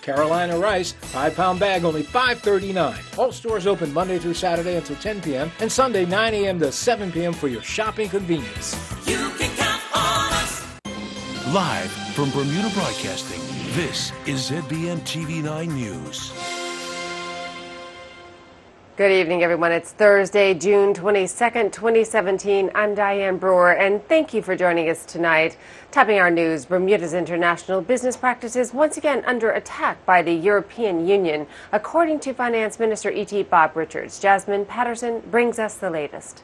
Carolina rice, 5-pound bag, only $5.39. All stores open Monday through Saturday until 10 p.m. and Sunday 9 a.m. to 7 p.m. for your shopping convenience. You can count on us. Live from Bermuda Broadcasting, this is ZBM TV9 News. Good evening, everyone. It's Thursday, June 22nd, 2017. I'm Diane Brewer, and thank you for joining us tonight. Topping our news, Bermuda's international business practices once again under attack by the European Union, according to Finance Minister E.T. Bob Richards. Jasmine Patterson brings us the latest.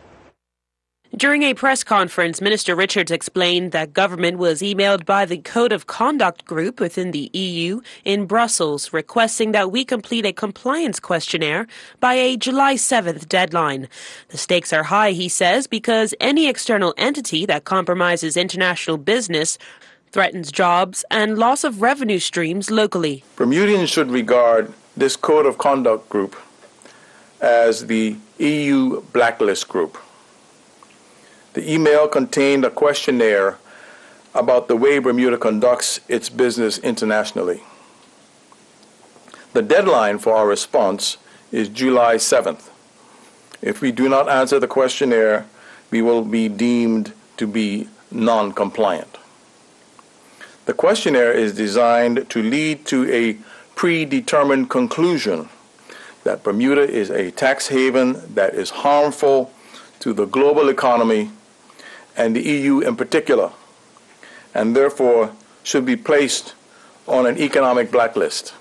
During a press conference, Minister Richards explained that government was emailed by the Code of Conduct group within the EU in Brussels, requesting that we complete a compliance questionnaire by a July 7th deadline. The stakes are high, he says, because any external entity that compromises international business threatens jobs and loss of revenue streams locally. Bermudians should regard this Code of Conduct group as the EU blacklist group. The email contained a questionnaire about the way Bermuda conducts its business internationally. The deadline for our response is July 7th. If we do not answer the questionnaire, we will be deemed to be non-compliant. The questionnaire is designed to lead to a predetermined conclusion that Bermuda is a tax haven that is harmful to the global economy and the EU in particular, and therefore should be placed on an economic blacklist.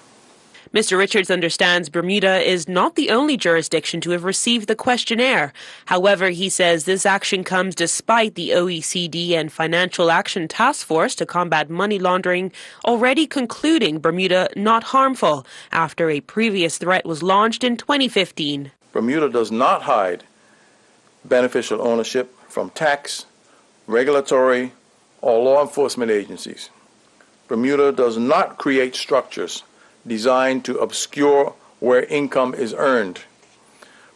Mr. Richards understands Bermuda is not the only jurisdiction to have received the questionnaire. However, he says this action comes despite the OECD and Financial Action Task Force to combat money laundering already concluding Bermuda not harmful after a previous threat was launched in 2015. Bermuda does not hide beneficial ownership from tax, regulatory, or law enforcement agencies. Bermuda does not create structures designed to obscure where income is earned.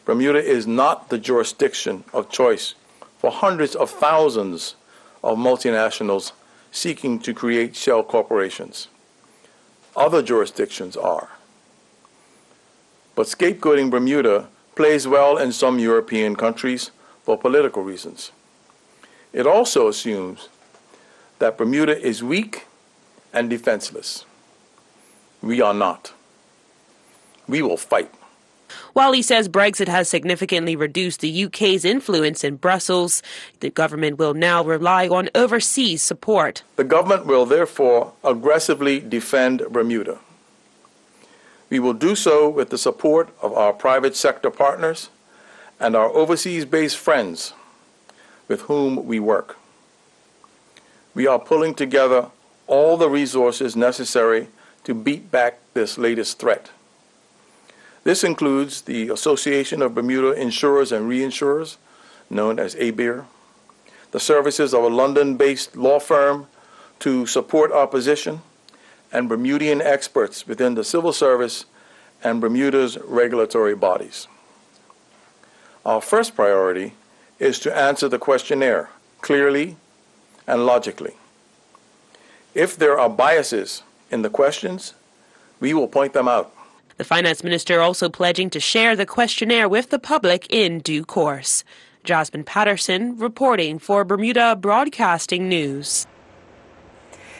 Bermuda is not the jurisdiction of choice for hundreds of thousands of multinationals seeking to create shell corporations. Other jurisdictions are. But scapegoating Bermuda plays well in some European countries for political reasons. It also assumes that Bermuda is weak and defenseless. We are not. We will fight. While he says Brexit has significantly reduced the UK's influence in Brussels, the government will now rely on overseas support. The government will therefore aggressively defend Bermuda. We will do so with the support of our private sector partners and our overseas-based friends with whom we work. We are pulling together all the resources necessary to beat back this latest threat. This includes the Association of Bermuda Insurers and Reinsurers, known as ABIR, the services of a London-based law firm to support our position, and Bermudian experts within the civil service and Bermuda's regulatory bodies. Our first priority is to answer the questionnaire clearly and logically. If there are biases in the questions, we will point them out. The finance minister also pledging to share the questionnaire with the public in due course. Jasmine Patterson reporting for Bermuda Broadcasting News.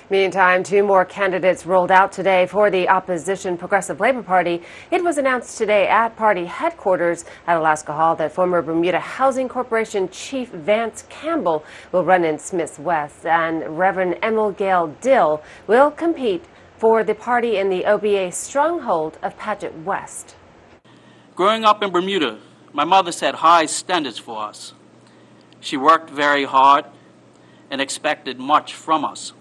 Meantime, 2 more candidates rolled out today for the opposition Progressive Labor Party. It was announced today at party headquarters at Alaska Hall that former Bermuda Housing Corporation Chief Vance Campbell will run in Smiths West, and Reverend Emil Gale Dill will compete for the party in the OBA stronghold of Paget West. Growing up in Bermuda, my mother set high standards for us. She worked very hard and expected much from us.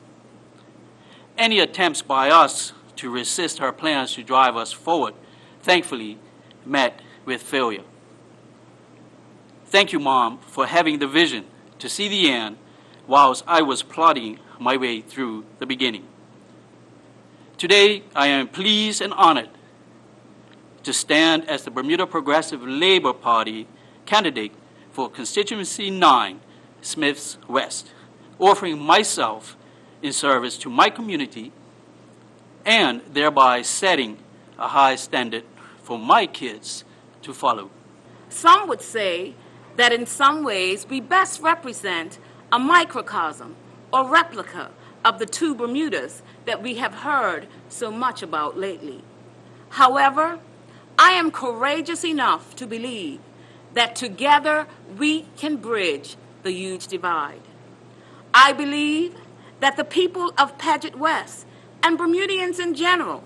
Any attempts by us to resist her plans to drive us forward, thankfully, met with failure. Thank you, Mom, for having the vision to see the end whilst I was plodding my way through the beginning. Today, I am pleased and honored to stand as the Bermuda Progressive Labor Party candidate for Constituency 9, Smiths West, offering myself in service to my community and thereby setting a high standard for my kids to follow. Some would say that in some ways we best represent a microcosm or replica of the two Bermudas that we have heard so much about lately. However, I am courageous enough to believe that together we can bridge the huge divide. I believe that the people of Paget West and Bermudians in general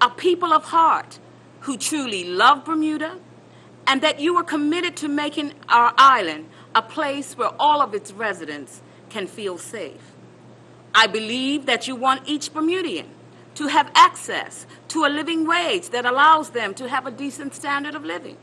are people of heart who truly love Bermuda, and that you are committed to making our island a place where all of its residents can feel safe. I believe that you want each Bermudian to have access to a living wage that allows them to have a decent standard of living.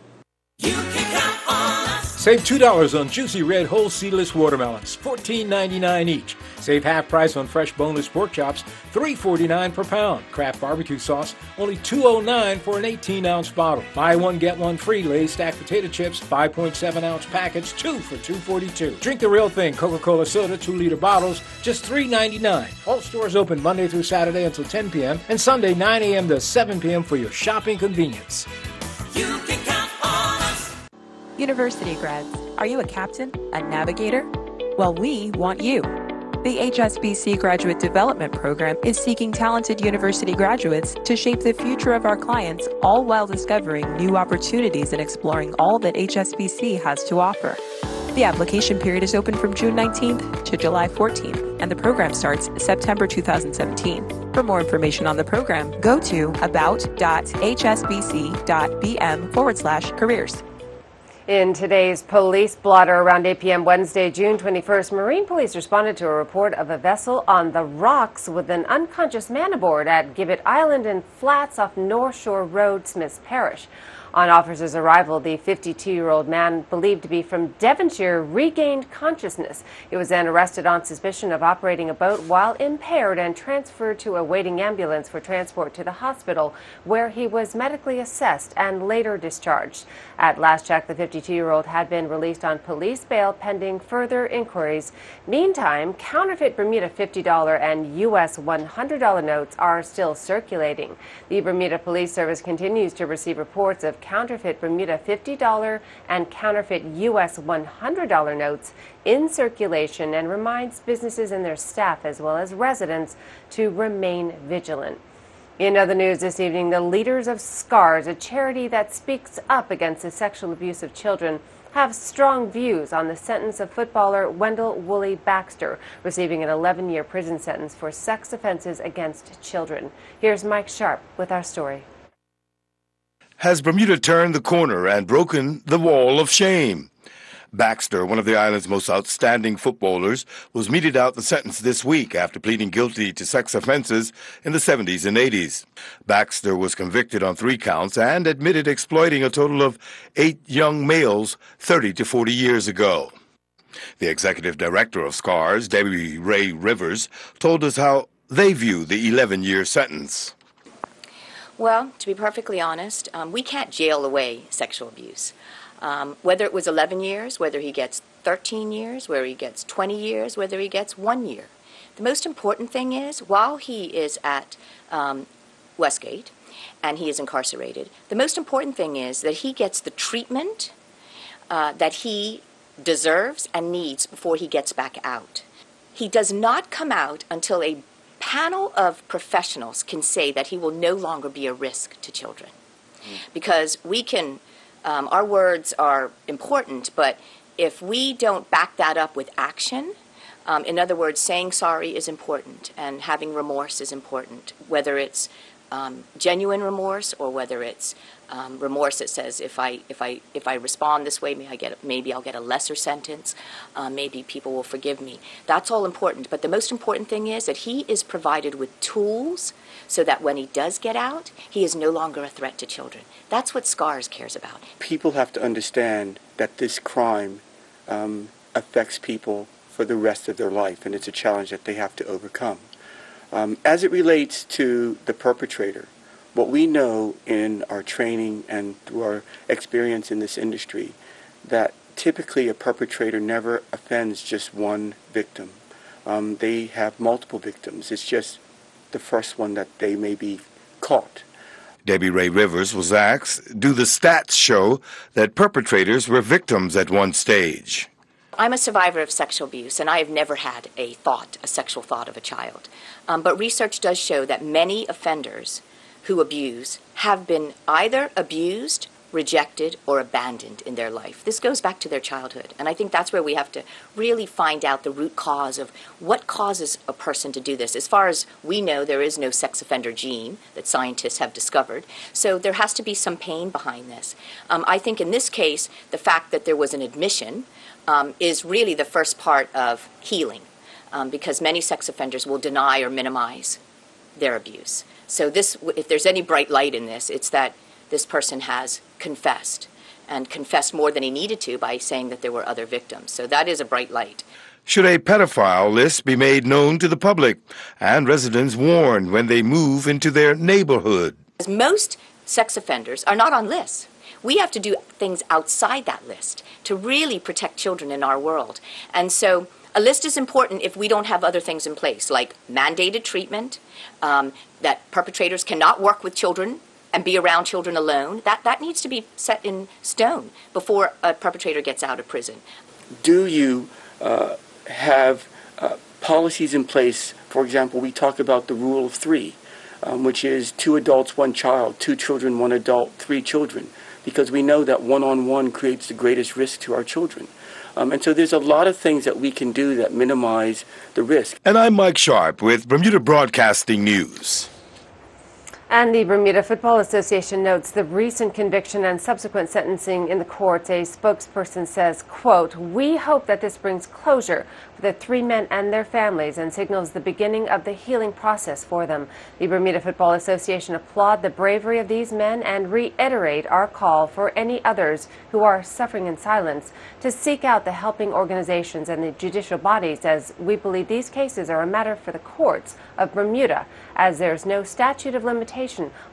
You can count on us. Save $2 on juicy red whole seedless watermelons, $14.99 each. Save half price on fresh boneless pork chops, $3.49 per pound. Kraft barbecue sauce, only $2.09 for an 18-ounce bottle. Buy one, get one free Lay's stacked potato chips, 5.7-ounce package, 2 for $2.42. Drink the real thing, Coca-Cola soda, 2-liter bottles, just $3.99. All stores open Monday through Saturday until 10 p.m. and Sunday 9 a.m. to 7 p.m. for your shopping convenience. You can count on us. University grads, are you a captain, a navigator? Well, we want you. The HSBC Graduate Development Program is seeking talented university graduates to shape the future of our clients, all while discovering new opportunities and exploring all that HSBC has to offer. The application period is open from June 19th to July 14th, and the program starts September 2017. For more information on the program, go to about.hsbc.bm/careers. In today's police blotter around 8 p.m. Wednesday, June 21st, Marine Police responded to a report of a vessel on the rocks with an unconscious man aboard at Gibbet Island and Flats off North Shore Road, Smiths Parish. On officers' arrival, the 52-year-old man, believed to be from Devonshire, regained consciousness. He was then arrested on suspicion of operating a boat while impaired and transferred to a waiting ambulance for transport to the hospital, where he was medically assessed and later discharged. At last check, the 52-year-old had been released on police bail pending further inquiries. Meantime, counterfeit Bermuda $50 and U.S. $100 notes are still circulating. The Bermuda Police Service continues to receive reports of counterfeit Bermuda $50 and counterfeit U.S. $100 notes in circulation and reminds businesses and their staff as well as residents to remain vigilant. In other news this evening, the leaders of SCARS, a charity that speaks up against the sexual abuse of children, have strong views on the sentence of footballer Wendell Woolley Baxter, receiving an 11-year prison sentence for sex offenses against children. Here's Mike Sharp with our story. Has Bermuda turned the corner and broken the wall of shame? Baxter, one of the island's most outstanding footballers, was meted out the sentence this week after pleading guilty to sex offenses in the 70s and 80s. Baxter was convicted on 3 counts and admitted exploiting a total of 8 young males 30 to 40 years ago. The executive director of SCARS, Debbie Ray Rivers, told us how they view the 11-year sentence. Well, to be perfectly honest, we can't jail away sexual abuse. Whether it was 11 years, whether he gets 13 years, whether he gets 20 years, whether he gets 1 year. The most important thing is, while he is at Westgate and he is incarcerated, the most important thing is that he gets the treatment that he deserves and needs before he gets back out. He does not come out until a panel of professionals can say that he will no longer be a risk to children. Because we can, our words are important, but if we don't back that up with action, in other words, saying sorry is important and having remorse is important, whether it's genuine remorse or whether it's remorse that says if I respond this way, maybe I'll get a lesser sentence, maybe people will forgive me. That's all important, but the most important thing is that he is provided with tools so that when he does get out, he is no longer a threat to children. That's what SCARS cares about. People have to understand that this crime affects people for the rest of their life, and it's a challenge that they have to overcome. As it relates to the perpetrator, what we know in our training and through our experience in this industry, that typically a perpetrator never offends just one victim. They have multiple victims. It's just the first one that they may be caught. Debbie Ray Rivers was asked, do the stats show that perpetrators were victims at one stage? I'm a survivor of sexual abuse, and I have never had a sexual thought of a child. But research does show that many offenders who abuse have been either abused, rejected, or abandoned in their life. This goes back to their childhood, and I think that's where we have to really find out the root cause of what causes a person to do this. As far as we know, there is no sex offender gene that scientists have discovered, so there has to be some pain behind this. I think in this case, the fact that there was an admission is really the first part of healing, because many sex offenders will deny or minimize their abuse. So this, if there's any bright light in this, it's that this person has confessed, and confessed more than he needed to by saying that there were other victims. So that is a bright light. Should a pedophile list be made known to the public and residents warned when they move into their neighborhood? Most sex offenders are not on lists. We have to do things outside that list to really protect children in our world. And so a list is important if we don't have other things in place, like mandated treatment, that perpetrators cannot work with children and be around children alone. That needs to be set in stone before a perpetrator gets out of prison. Do you have policies in place? For example, we talk about the rule of 3, which is 2 adults, 1 child, 2 children, 1 adult, 3 children, because we know that one-on-one creates the greatest risk to our children. And so there's a lot of things that we can do that minimize the risk. And I'm Mike Sharp with Bermuda Broadcasting News. And the Bermuda Football Association notes the recent conviction and subsequent sentencing in the courts. A spokesperson says, quote, "We hope that this brings closure for the 3 men and their families and signals the beginning of the healing process for them. The Bermuda Football Association applaud the bravery of these men and reiterate our call for any others who are suffering in silence to seek out the helping organizations and the judicial bodies, as we believe these cases are a matter for the courts of Bermuda, as there's no statute of limitation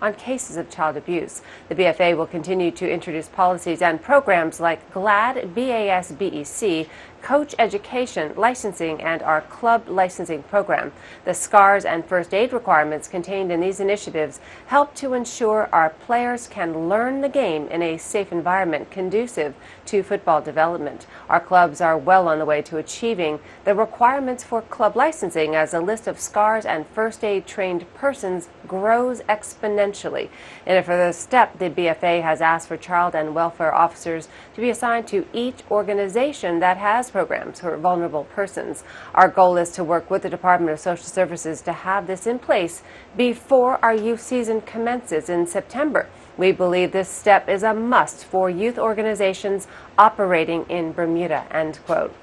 on cases of child abuse. The BFA will continue to introduce policies and programs like GLAD, BAS-BEC, coach education, licensing, and our club licensing program. The SCARS and first aid requirements contained in these initiatives help to ensure our players can learn the game in a safe environment conducive to football development. Our clubs are well on the way to achieving the requirements for club licensing, as a list of SCARS and first aid trained persons grows exponentially. In a further step, the BFA has asked for child and welfare officers to be assigned to each organization that has programs for vulnerable persons. Our goal is to work with the Department of Social Services to have this in place before our youth season commences in September. We believe this step is a must for youth organizations operating in Bermuda, end quote.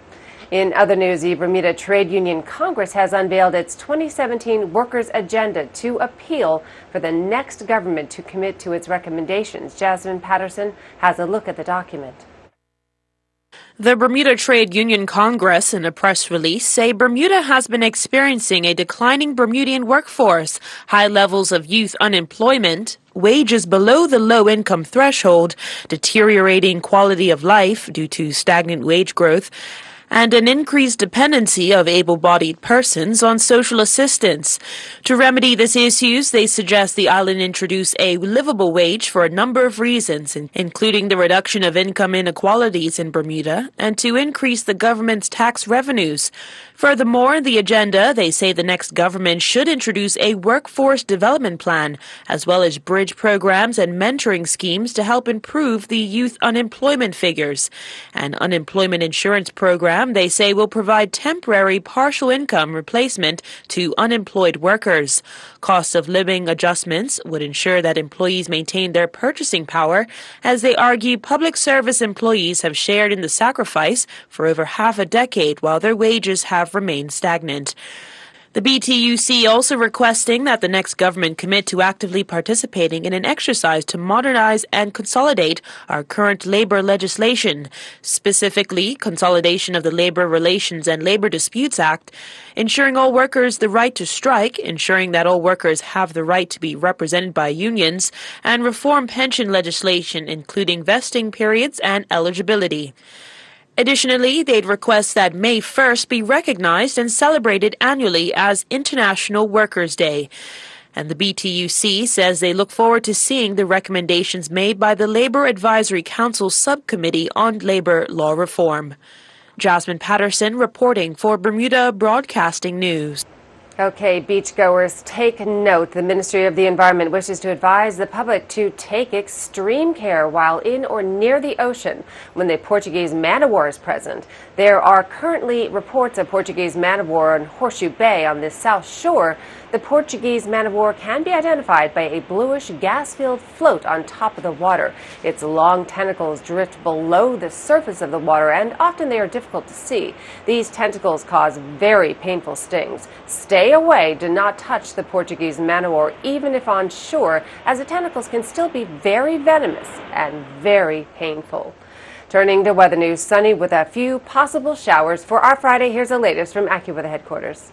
In other news, the Bermuda Trade Union Congress has unveiled its 2017 Workers' Agenda to appeal for the next government to commit to its recommendations. Jasmine Patterson has a look at the document. The Bermuda Trade Union Congress, in a press release, say Bermuda has been experiencing a declining Bermudian workforce, high levels of youth unemployment, wages below the low-income threshold, deteriorating quality of life due to stagnant wage growth, and an increased dependency of able-bodied persons on social assistance. To remedy these issues, they suggest the island introduce a livable wage for a number of reasons, including the reduction of income inequalities in Bermuda and to increase the government's tax revenues. Furthermore, in the agenda, they say the next government should introduce a workforce development plan, as well as bridge programs and mentoring schemes to help improve the youth unemployment figures. An unemployment insurance program, they say, will provide temporary partial income replacement to unemployed workers. Cost of living adjustments would ensure that employees maintain their purchasing power, as they argue public service employees have shared in the sacrifice for over half a decade while their wages have remained stagnant. The BTUC also requesting that the next government commit to actively participating in an exercise to modernize and consolidate our current labor legislation, specifically consolidation of the Labor Relations and Labor Disputes Act, ensuring all workers the right to strike, ensuring that all workers have the right to be represented by unions, and reform pension legislation, including vesting periods and eligibility. Additionally, they'd request that May 1st be recognized and celebrated annually as International Workers' Day. And the BTUC says they look forward to seeing the recommendations made by the Labor Advisory Council Subcommittee on Labor Law Reform. Jasmine Patterson reporting for Bermuda Broadcasting News. Okay, beachgoers, take note. The Ministry of the Environment wishes to advise the public to take extreme care while in or near the ocean when the Portuguese man-o-war is present. There are currently reports of Portuguese man-o-war on Horseshoe Bay on the south shore. The Portuguese man-o-war can be identified by a bluish gas-filled float on top of the water. Its long tentacles drift below the surface of the water, and often they are difficult to see. These tentacles cause very painful stings. Stay away. Do not touch the Portuguese man-o-war, even if on shore, as the tentacles can still be very venomous and very painful. Turning to weather news, sunny with a few possible showers. For our Friday, here's the latest from AccuWeather headquarters.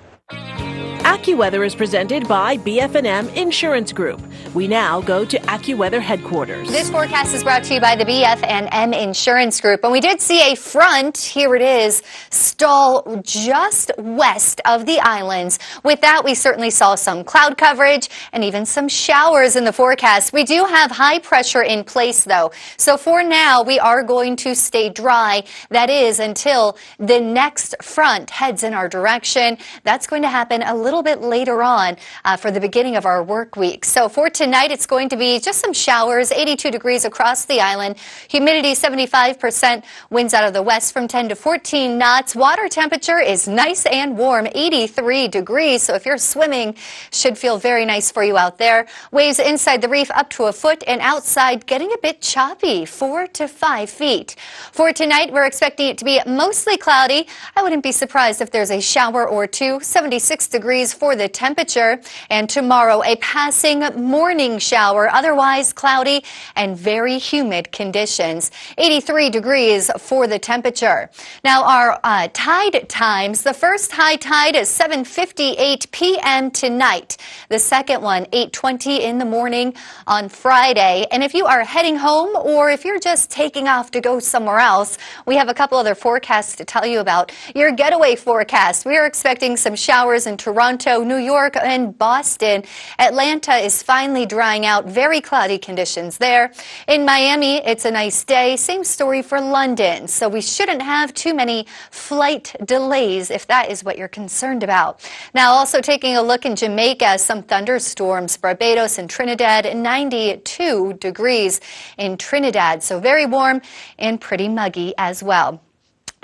AccuWeather is presented by BF&M Insurance Group. We now go to AccuWeather headquarters. This forecast is brought to you by the BF&M Insurance Group. And we did see a front, here it is, stall just west of the islands. With that, we certainly saw some cloud coverage and even some showers in the forecast. We do have high pressure in place, though. So for now, we are going to stay dry. That is until the next front heads in our direction. That's going to happen a little bit later on for the beginning of our work week. So for tonight, it's going to be just some showers, 82 degrees across the island, humidity 75%, winds out of the west from 10 to 14 knots. Water temperature is nice and warm, 83 degrees. So if you're swimming, should feel very nice for you out there. Waves inside the reef up to a foot and outside getting a bit choppy, 4 to 5 feet. For tonight, we're expecting it to be mostly cloudy. I wouldn't be surprised if there's a shower or two, 76 degrees for the temperature, and tomorrow a passing morning shower, otherwise cloudy and very humid conditions. 83 degrees for the temperature. Now our tide times, the first high tide is 7:58 p.m. tonight. The second one, 8:20 in the morning on Friday. And if you are heading home or if you're just taking off to go somewhere else, we have a couple other forecasts to tell you about. Your getaway forecast, we are expecting some showers in Toronto, New York, and Boston. Atlanta is finally drying out. Very cloudy conditions there. In Miami, it's a nice day. Same story for London. So we shouldn't have too many flight delays if that is what you're concerned about. Now, also taking a look in Jamaica, some thunderstorms. Barbados and Trinidad, 92 degrees in Trinidad. So very warm and pretty muggy as well.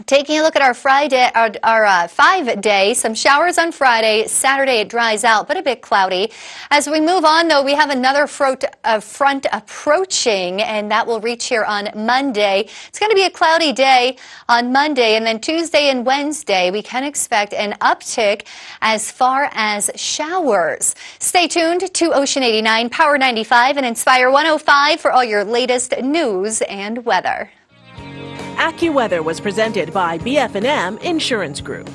Taking a look at our Friday, our 5-day, some showers on Friday. Saturday it dries out, but a bit cloudy. As we move on, though, we have another front approaching, and that will reach here on Monday. It's going to be a cloudy day on Monday, and then Tuesday and Wednesday we can expect an uptick as far as showers. Stay tuned to Ocean 89, Power 95, and Inspire 105 for all your latest news and weather. AccuWeather was presented by BF&M Insurance Group.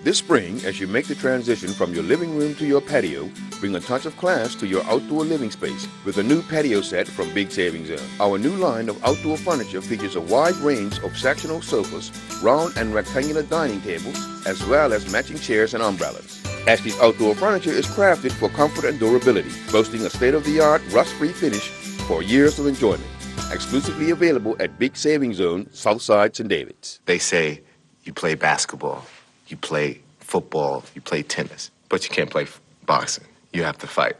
This spring, as you make the transition from your living room to your patio, bring a touch of class to your outdoor living space with a new patio set from Big Savings Zone. Our new line of outdoor furniture features a wide range of sectional sofas, round and rectangular dining tables, as well as matching chairs and umbrellas. Ashley's outdoor furniture is crafted for comfort and durability, boasting a state-of-the-art rust-free finish for years of enjoyment. Exclusively available at Big Savings Zone, Southside St. David's. They say you play basketball, you play football, you play tennis, but you can't play boxing. You have to fight.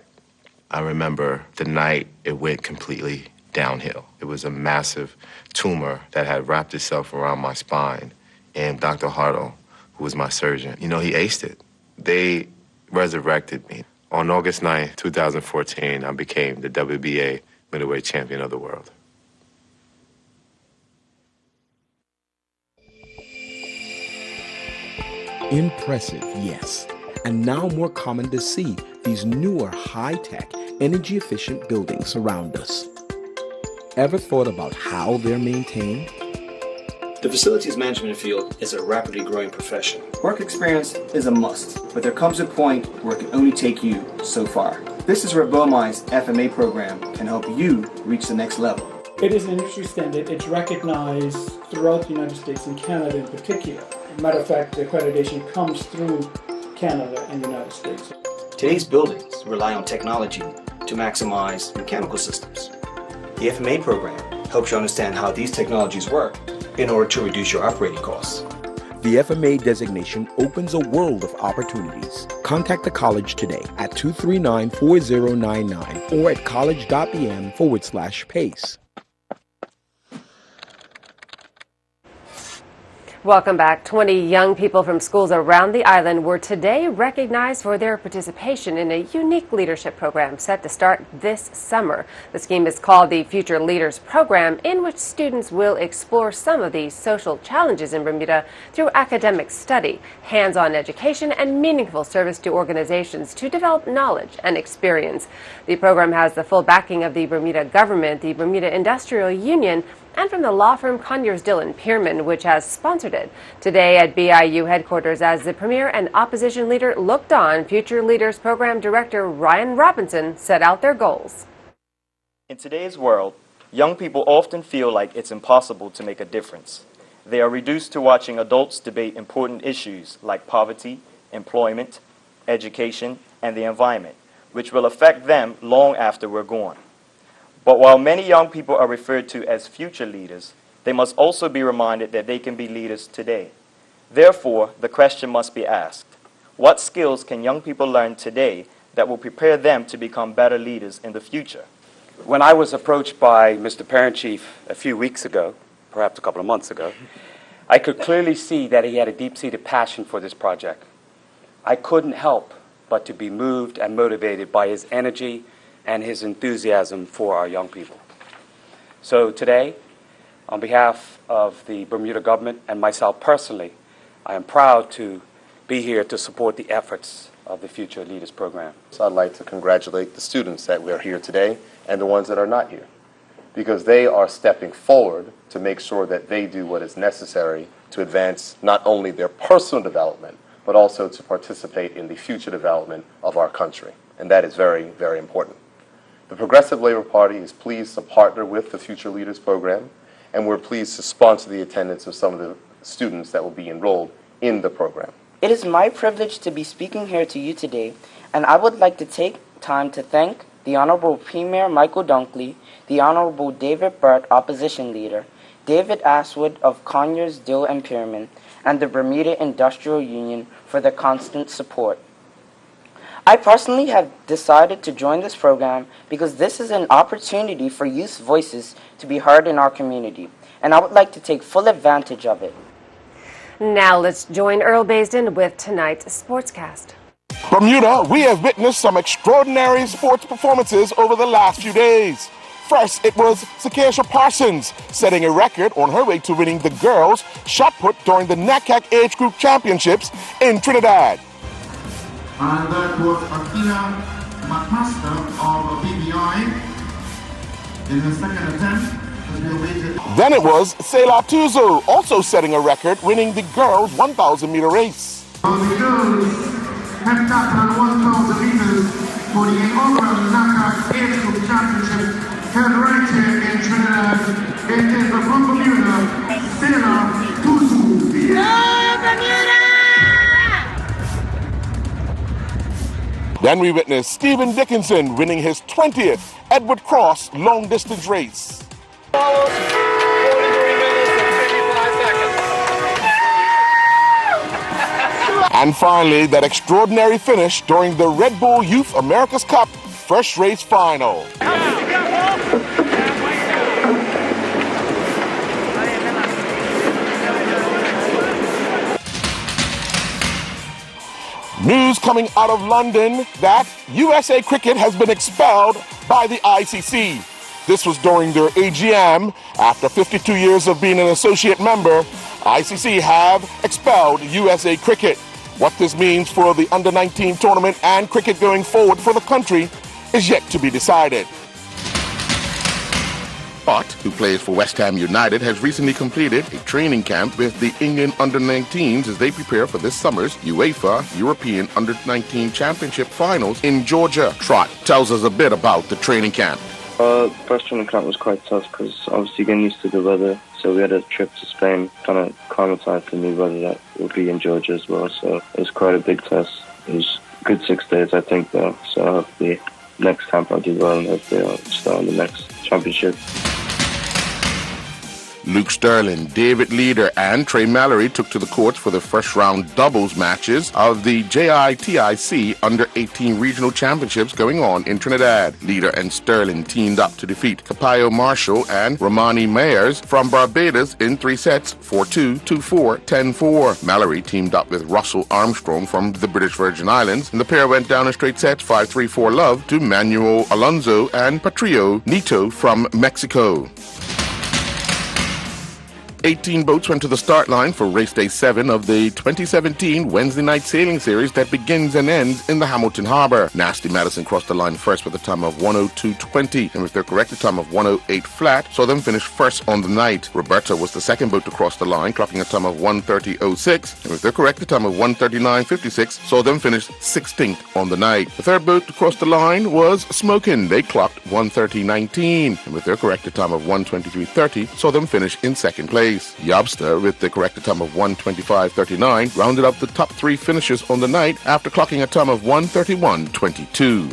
I remember the night it went completely downhill. It was a massive tumor that had wrapped itself around my spine, and Dr. Hartle, who was my surgeon, he aced it. They resurrected me. On August 9th, 2014, I became the WBA middleweight champion of the world. Impressive, yes. And now more common to see these newer high-tech, energy-efficient buildings around us. Ever thought about how they're maintained? The facilities management field is a rapidly growing profession. Work experience is a must, but there comes a point where it can only take you so far. This is where BOMI's FMA program can help you reach the next level. It is an industry standard. It's recognized throughout the United States and Canada in particular. As a matter of fact, the accreditation comes through Canada and the United States. Today's buildings rely on technology to maximize mechanical systems. The FMA program helps you understand how these technologies work in order to reduce your operating costs. The FMA designation opens a world of opportunities. Contact the college today at 239-4099 or at college.bm/PACE. Welcome back. 20 young people from schools around the island were today recognized for their participation in a unique leadership program set to start this summer. The scheme is called the Future Leaders Program, in which students will explore some of the social challenges in Bermuda through academic study, hands-on education, and meaningful service to organizations to develop knowledge and experience. The program has the full backing of the Bermuda government, the Bermuda Industrial Union, and from the law firm Conyers Dillon Pearman, which has sponsored it. Today at BIU headquarters, as the premier and opposition leader looked on, Future Leaders Program Director Ryan Robinson set out their goals. In today's world, young people often feel like it's impossible to make a difference. They are reduced to watching adults debate important issues like poverty, employment, education, and the environment, which will affect them long after we're gone. But while many young people are referred to as future leaders, they must also be reminded that they can be leaders today. Therefore, the question must be asked, what skills can young people learn today that will prepare them to become better leaders in the future? When I was approached by Mr. Parent Chief a few weeks ago, perhaps a couple of months ago, I could clearly see that he had a deep-seated passion for this project. I couldn't help but to be moved and motivated by his energy and his enthusiasm for our young people. So today, on behalf of the Bermuda government and myself personally, I am proud to be here to support the efforts of the Future Leaders Program. So I'd like to congratulate the students that we're here today and the ones that are not here, because they are stepping forward to make sure that they do what is necessary to advance not only their personal development, but also to participate in the future development of our country. And that is very, very important. The Progressive Labor Party is pleased to partner with the Future Leaders Program, and we're pleased to sponsor the attendance of some of the students that will be enrolled in the program. It is my privilege to be speaking here to you today, and I would like to take time to thank the Honorable Premier Michael Dunkley, the Honorable David Burt, Opposition Leader, David Aswood of Conyers, Dill and Pearman, and the Bermuda Industrial Union for their constant support. I personally have decided to join this program because this is an opportunity for youth voices to be heard in our community, and I would like to take full advantage of it. Now let's join Earl Baisden with tonight's Sportscast. Bermuda, we have witnessed some extraordinary sports performances over the last few days. First, it was Zakiasha Parsons setting a record on her way to winning the girls' shot put during the NACAC Age Group Championships in Trinidad. And that was Akina McMaster of BBI in her second attempt. Then it was Selah Tuzo also setting a record, winning the girls' 1,000-meter race. The girls heptathlon 1,000 meters for the inaugural NACAC Age Group Championship held right here in Trinidad. It is the from Bermuda, Selah Tuzo. Then we witnessed Stephen Dickinson winning his 20th Edward Cross long-distance race. And finally, that extraordinary finish during the Red Bull Youth America's Cup first race final. News coming out of London that USA Cricket has been expelled by the ICC. This was during their AGM. After 52 years of being an associate member, ICC have expelled USA Cricket. What this means for the under-19 tournament and cricket going forward for the country is yet to be decided. Trott, who plays for West Ham United, has recently completed a training camp with the England under-19s as they prepare for this summer's UEFA European Under-19 Championship finals in Georgia. Trott tells us a bit about the training camp. First training camp was quite tough because obviously getting used to the weather. So we had a trip to Spain, kind of climatized the new weather that will be in Georgia as well. So it was quite a big test. It was a good 6 days, I think, though. So hopefully next camp I'll do well and hopefully I'll start on the next championship. Luke Sterling, David Leader, and Trey Mallory took to the courts for the first-round doubles matches of the JITIC Under-18 Regional Championships going on in Trinidad. Leader and Sterling teamed up to defeat Capayo Marshall and Romani Mayers from Barbados in 3 sets, 4-2, 2-4, 10-4. Mallory teamed up with Russell Armstrong from the British Virgin Islands, and the pair went down in straight sets, 5-3, 4-love to Manuel Alonso and Patrio Nito from Mexico. 18 boats went to the start line for race day 7 of the 2017 Wednesday night sailing series that begins and ends in the Hamilton Harbor. Nasty Madison crossed the line first with a time of 1:02.20, and with their corrected time of 1:08 flat, saw them finish first on the night. Roberta was the second boat to cross the line, clocking a time of 1:30.06, and with their corrected time of 1:39.56, saw them finish 16th on the night. The third boat to cross the line was Smokin'. They clocked 1:30.19, and with their corrected time of 1:23.30, saw them finish in second place. Yobster, with the corrected time of 1:25.39, rounded up the top 3 finishers on the night after clocking a time of 1:31.22.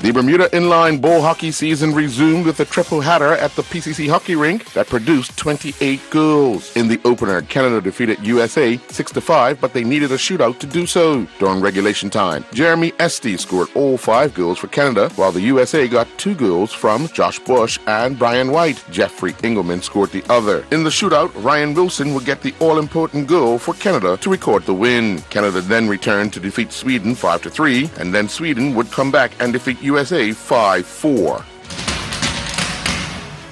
The Bermuda inline bowl hockey season resumed with a triple header at the PCC hockey rink that produced 28 goals. In the opener, Canada defeated USA 6-5, but they needed a shootout to do so during regulation time. Jeremy Esty scored all 5 goals for Canada, while the USA got 2 goals from Josh Bush and Brian White. Jeffrey Engelman scored the other. In the shootout, Ryan Wilson would get the all-important goal for Canada to record the win. Canada then returned to defeat Sweden 5-3, and then Sweden would come back and defeat USA 5-4.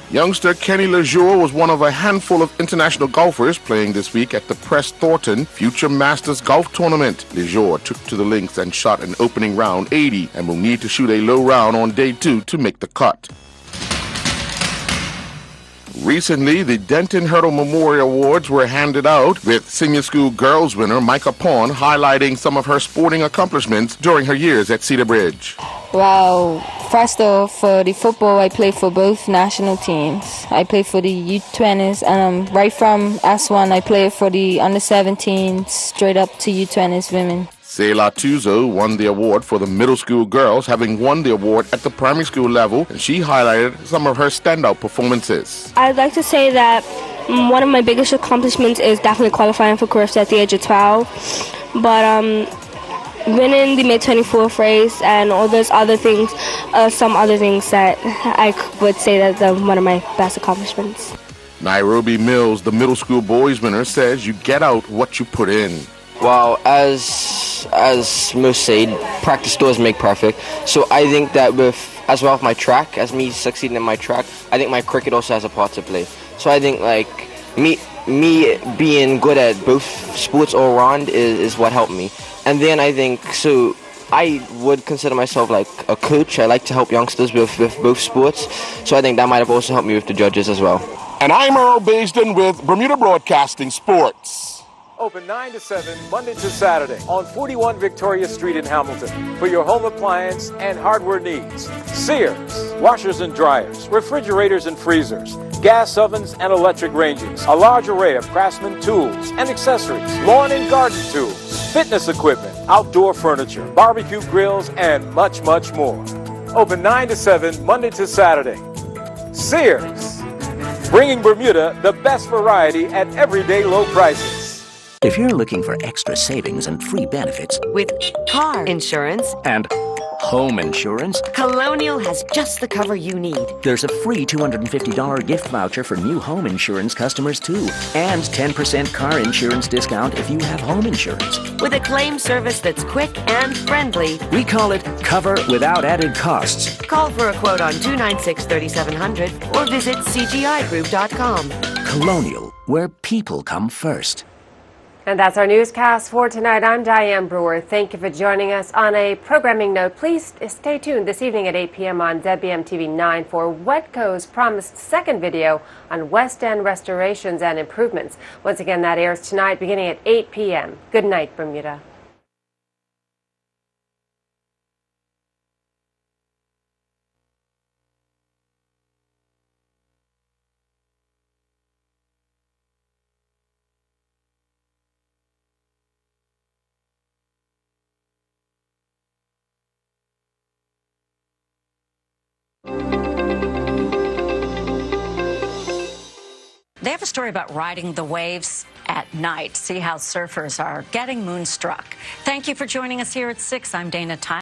Youngster Kenny Lejour was one of a handful of international golfers playing this week at the Press Thornton Future Masters Golf Tournament. Lejour took to the links and shot an opening round 80 and will need to shoot a low round on day 2 to make the cut. Recently, the Denton Hurdle Memorial Awards were handed out, with senior school girls winner Micah Pawn highlighting some of her sporting accomplishments during her years at Cedar Bridge. Well, first off, for the football, I played for both national teams. I played for the U20s, and right from S1, I played for the under-17s, straight up to U20s women. Selah Tuzo won the award for the middle school girls, having won the award at the primary school level, and she highlighted some of her standout performances. I'd like to say that one of my biggest accomplishments is definitely qualifying for CRIFs at the age of 12, but winning the mid-24 race and all those other things, some other things that I would say that's one of my best accomplishments. Nairobi Mills, the middle school boys winner, says you get out what you put in. Well, as most say, practice does make perfect. So I think that as well with my track, as me succeeding in my track, I think my cricket also has a part to play. So I think like me being good at both sports all around is what helped me. And then I think, so I would consider myself like a coach. I like to help youngsters with both sports. So I think that might have also helped me with the judges as well. And I'm Earl Baisden with Bermuda Broadcasting Sports. Open 9 to 7, Monday to Saturday, on 41 Victoria Street in Hamilton for your home appliance and hardware needs. Sears, washers and dryers, refrigerators and freezers, gas ovens and electric ranges, a large array of Craftsman tools and accessories, lawn and garden tools, fitness equipment, outdoor furniture, barbecue grills, and much, much more. Open 9 to 7, Monday to Saturday. Sears, bringing Bermuda the best variety at everyday low prices. If you're looking for extra savings and free benefits with car insurance and home insurance, Colonial has just the cover you need. There's a free $250 gift voucher for new home insurance customers too, and 10% car insurance discount if you have home insurance. With a claim service that's quick and friendly. We call it Cover Without Added Costs. Call for a quote on 296-3700 or visit cgigroup.com. Colonial, where people come first. And that's our newscast for tonight. I'm Diane Brewer. Thank you for joining us. On a programming note, please stay tuned this evening at 8 p.m. on ZBM TV 9 for Wetco's promised second video on West End restorations and improvements. Once again, that airs tonight beginning at 8 p.m. Good night, Bermuda. They have a story about riding the waves at night. See how surfers are getting moonstruck. Thank you for joining us here at 6. I'm Dana Tyler.